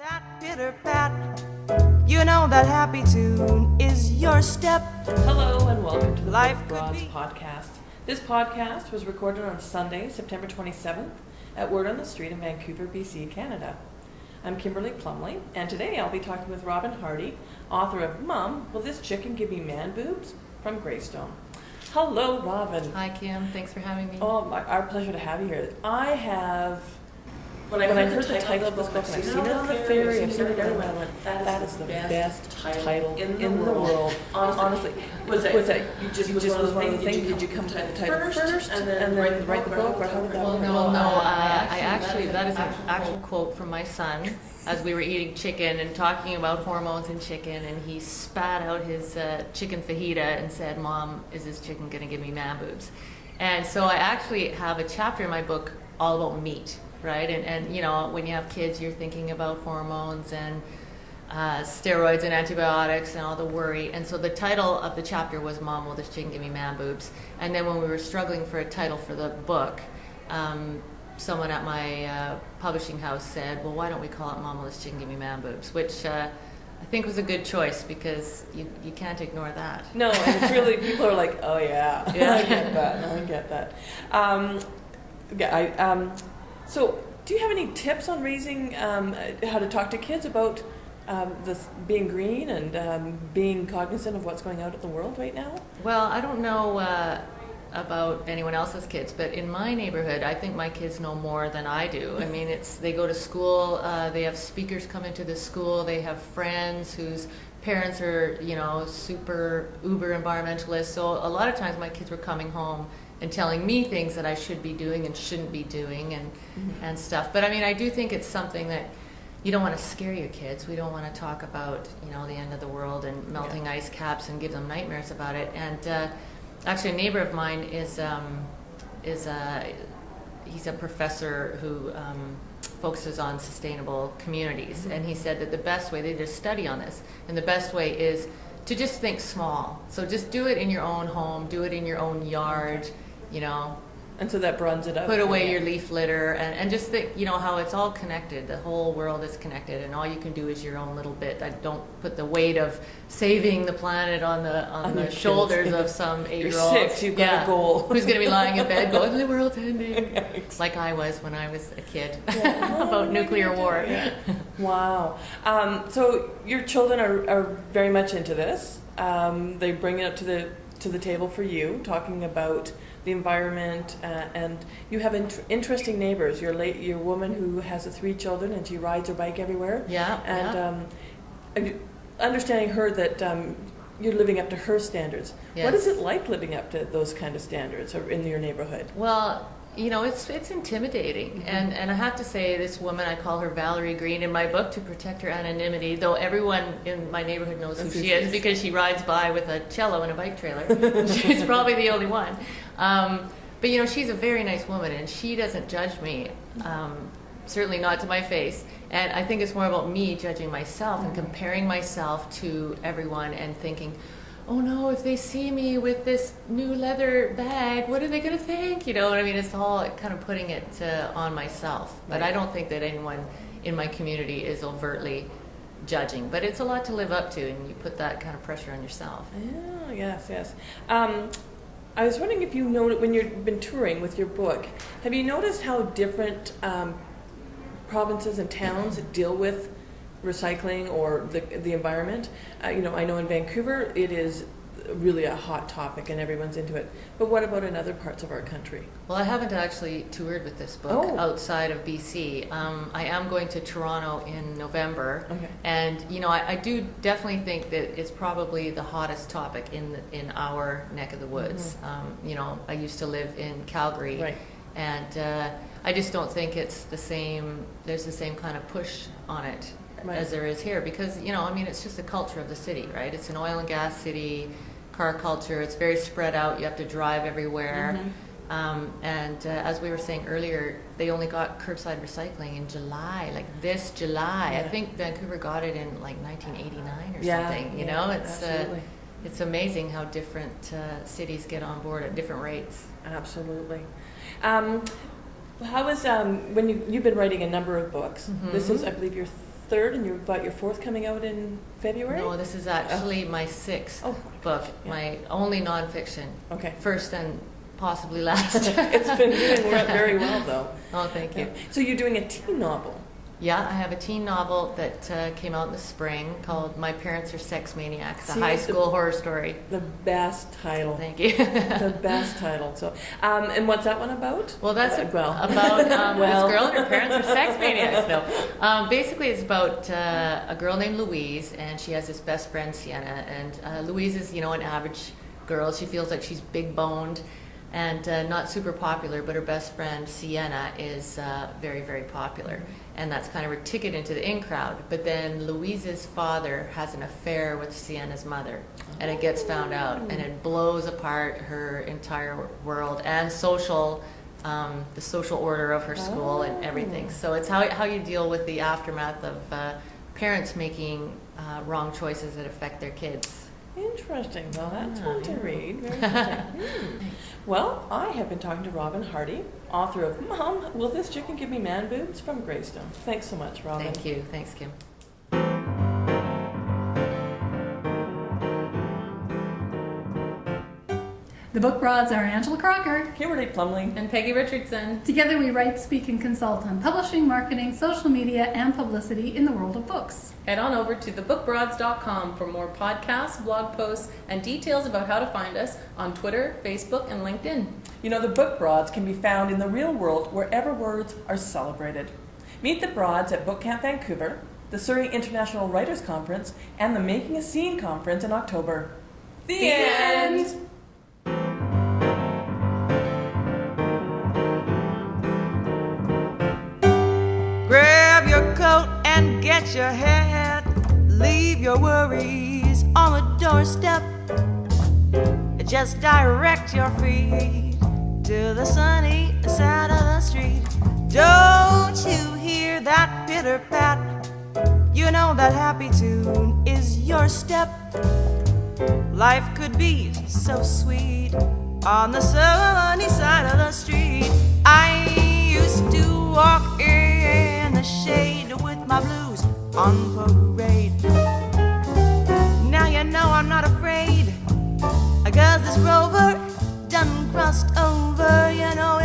That pitter pat, you know that happy tune is your step. Hello and welcome to the Life Book could Broads be. podcast. This podcast was recorded on Sunday, September 27th at Word on the Street in Vancouver, BC, Canada. I'm Kimberly Plumley, and today I'll be talking with Robyn Hardy, author of Mom, Will This Chicken Give Me Man Boobs? From Greystone. Hello, Robyn. Hi, Kim. Thanks for having me. Oh, our pleasure to have you here. I have... When I heard the title of this book, and I've seen it on the ferry, I've seen it everywhere, I went, that is the best title in the world. Honestly. Was that you just was one of the things, did you come to the title first and then write the book, or how did that work? No, I actually, that is an actual quote from my son as we were eating chicken and talking about hormones in chicken, and he spat out his chicken fajita and said, "Mom, is this chicken going to give me man boobs?" And so I actually have a chapter in my book all about meat. Right, and you know, when you have kids, you're thinking about hormones and steroids and antibiotics and all the worry. And so the title of the chapter was "Mom, Will This Chicken Give Me Man Boobs?" And then when we were struggling for a title for the book, someone at my publishing house said, "Well, why don't we call it Mom, Will This Chicken Give Me Man Boobs?" Which I think was a good choice, because you can't ignore that. No, and it's really, people are like, "Oh yeah, Yeah. I get that." So, do you have any tips on raising, how to talk to kids about this being green and being cognizant of what's going out in the world right now? Well, I don't know about anyone else's kids, but in my neighborhood, I think my kids know more than I do. I mean, they go to school, they have speakers come into the school, they have friends whose parents are, super uber environmentalists. So a lot of times my kids were coming home and telling me things that I should be doing and shouldn't be doing and stuff. But I mean, I do think it's something that you don't want to scare your kids. We don't want to talk about, the end of the world and melting ice caps and give them nightmares about it. And actually, a neighbor of mine he's a professor who focuses on sustainable communities. And he said that the best way, they did a study on this, and the best way is to just think small. So just do it in your own home, do it in your own yard, And so that broadens it up. put away your leaf litter, and just think, how it's all connected. The whole world is connected, and all you can do is your own little bit. I don't put the weight of saving the planet on the shoulders of some 8-year-old. You're 6, you've got a goal. Who's going to be lying in bed going, "The world's ending," like I was when I was a kid, about nuclear war. Yeah. Wow. So your children are very much into this. They bring it up to the table for you, talking about the environment, and you have interesting neighbors. Your woman who has 3 children, and she rides her bike everywhere. Yeah. And understanding her that you're living up to her standards. Yes. What is it like living up to those kind of standards in your neighborhood? Well, it's intimidating, and I have to say, this woman, I call her Valerie Green in my book to protect her anonymity, though everyone in my neighborhood knows who she is because she rides by with a cello and a bike trailer. She's probably the only one. But she's a very nice woman, and she doesn't judge me, certainly not to my face. And I think it's more about me judging myself and comparing myself to everyone and thinking, "Oh no, if they see me with this new leather bag, what are they going to think?" You know what I mean? It's all kind of putting it on myself. But I don't think that anyone in my community is overtly judging. But it's a lot to live up to, and you put that kind of pressure on yourself. Oh, yes. I was wondering if you know, when you've been touring with your book, have you noticed how different provinces and towns deal with recycling or the environment? I know in Vancouver it is really a hot topic and everyone's into it. But what about in other parts of our country? Well, I haven't actually toured with this book outside of BC. I am going to Toronto in November. Okay. And I do definitely think that it's probably the hottest topic in our neck of the woods. I used to live in Calgary. Right. And I just don't think it's there's the same kind of push on it. Right. As there is here, because it's just the culture of the city, right? It's an oil and gas city, car culture. It's very spread out. You have to drive everywhere. And as we were saying earlier, they only got curbside recycling in July, like this July. Yeah. I think Vancouver got it in like 1989 or something. Absolutely. It's amazing how different cities get on board at different rates. Absolutely. How is when you've been writing a number of books? This is, I believe, your third, and you've got your fourth coming out in February? No, this is actually my sixth Oh, book, yeah. my only nonfiction. Okay. First and possibly last. It's been doing very well, though. Oh, thank you. So you're doing a teen novel. Yeah, I have a teen novel that came out in the spring called My Parents Are Sex Maniacs, a high school horror story. The best title. Thank you. The best title. So, and what's that one about? Well, that's well. about this girl and her parents are sex maniacs. No, basically it's about a girl named Louise, and she has this best friend Sienna. And Louise is, you know, an average girl. She feels like she's big boned and not super popular, but her best friend Sienna is very, very popular. And that's kind of her ticket into the in crowd. But then Louise's father has an affair with Sienna's mother, and it gets found out, and it blows apart her entire world and social, the social order of her school and everything. So it's how you deal with the aftermath of parents making wrong choices that affect their kids. Interesting. Well, that's one to read. Very interesting. Well, I have been talking to Robyn Hardy, author of Mom, Will This Chicken Give Me Man Boobs? From Greystone. Thanks so much, Robyn. Thank you. Thanks, Kim. The Book Broads are Angela Crocker. Kimberly Plumley. And Peggy Richardson. Together we write, speak, and consult on publishing, marketing, social media, and publicity in the world of books. Head on over to thebookbroads.com for more podcasts, blog posts, and details about how to find us on Twitter, Facebook, and LinkedIn. You know, the Book Broads can be found in the real world wherever words are celebrated. Meet the Broads at Book Camp Vancouver, the Surrey International Writers Conference, and the Making a Scene Conference in October. The end! Grab your coat and get your hat. Leave your worries on the doorstep. Just direct your feet to the sunny side of the street. Don't you hear that pitter pat? You know that happy tune is your step. Life could be so sweet on the sunny side of the street. I used to walk in the shade with my blues on parade. Now you know I'm not afraid, 'cause this rover done crossed over. You know